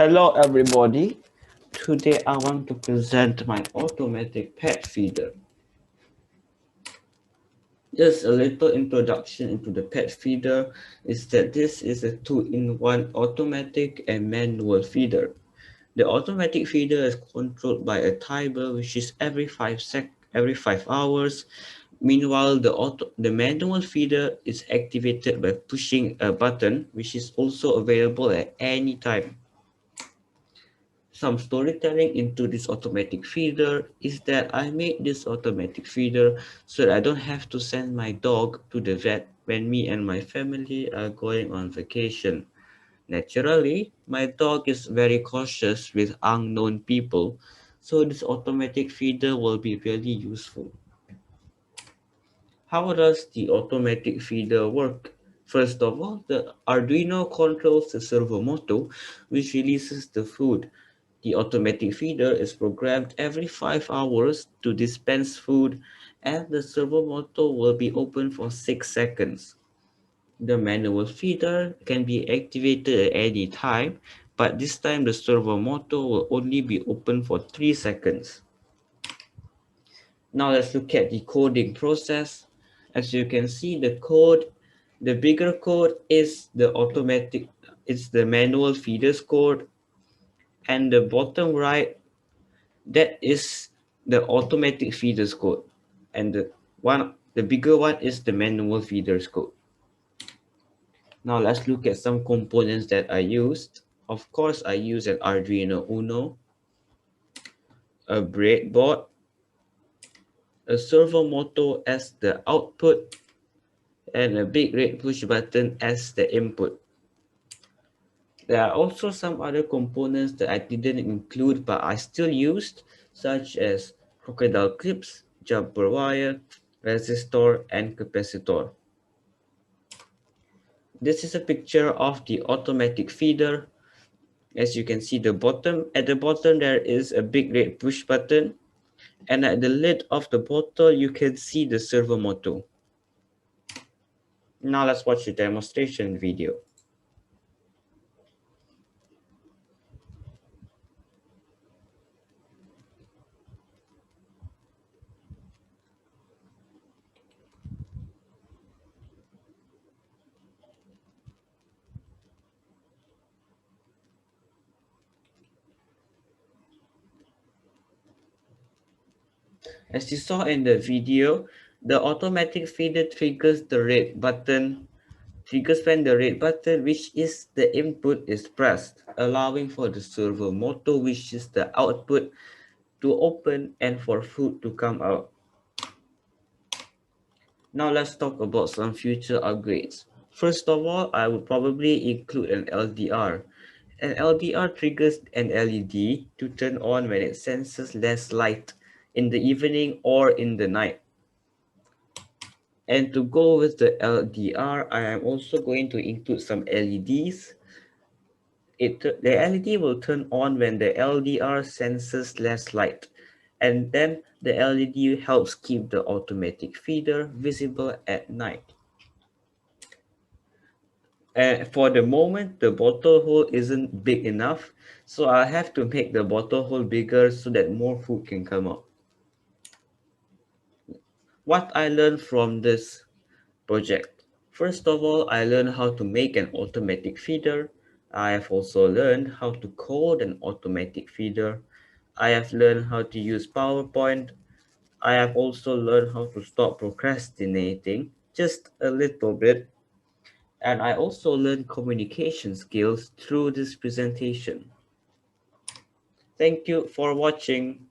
Hello everybody. Today I want to present my automatic pet feeder. Just a little introduction into the pet feeder is that this is a 2-in-1 automatic and manual feeder. The automatic feeder is controlled by a timer which is every 5 hours. Meanwhile, the manual feeder is activated by pushing a button which is also available at any time. Some storytelling into this automatic feeder is that I made this automatic feeder so that I don't have to send my dog to the vet when me and my family are going on vacation. Naturally, my dog is very cautious with unknown people, so this automatic feeder will be really useful. How does the automatic feeder work? First of all, the Arduino controls the servo motor, which releases the food. The automatic feeder is programmed every 5 hours to dispense food, and the servo motor will be open for 6 seconds. The manual feeder can be activated at any time, but this time the servo motor will only be open for 3 seconds. Now let's look at the coding process. As you can see, the bigger code is it's the manual feeders code, and the bottom right, that is the automatic feeders code, and the bigger one is the manual feeders code. Now let's look at some components that I used. Of course, I use an Arduino Uno, a breadboard, a servo motor as the output, and a big red push button as the input. There are also some other components that I didn't include but I still used, such as crocodile clips, jumper wire, resistor, and capacitor. This is a picture of the automatic feeder. As you can see, at the bottom there is a big red push button, and at the lid of the bottle you can see the servo motor. Now let's watch the demonstration video. As you saw in the video, the automatic feeder triggers when the red button, which is the input, is pressed, allowing for the servo motor, which is the output, to open and for food to come out. Now let's talk about some future upgrades. First of all, I would probably include an LDR. An LDR triggers an LED to turn on when it senses less light in the evening or in the night. And to go with the LDR, I am also going to include some LEDs. The LED will turn on when the LDR senses less light, and then the LED helps keep the automatic feeder visible at night. And for the moment, the bottle hole isn't big enough, so I have to make the bottle hole bigger so that more food can come out. What I learned from this project. First of all, I learned how to make an automatic feeder. I have also learned how to code an automatic feeder. I have learned how to use PowerPoint. I have also learned how to stop procrastinating just a little bit. And I also learned communication skills through this presentation. Thank you for watching.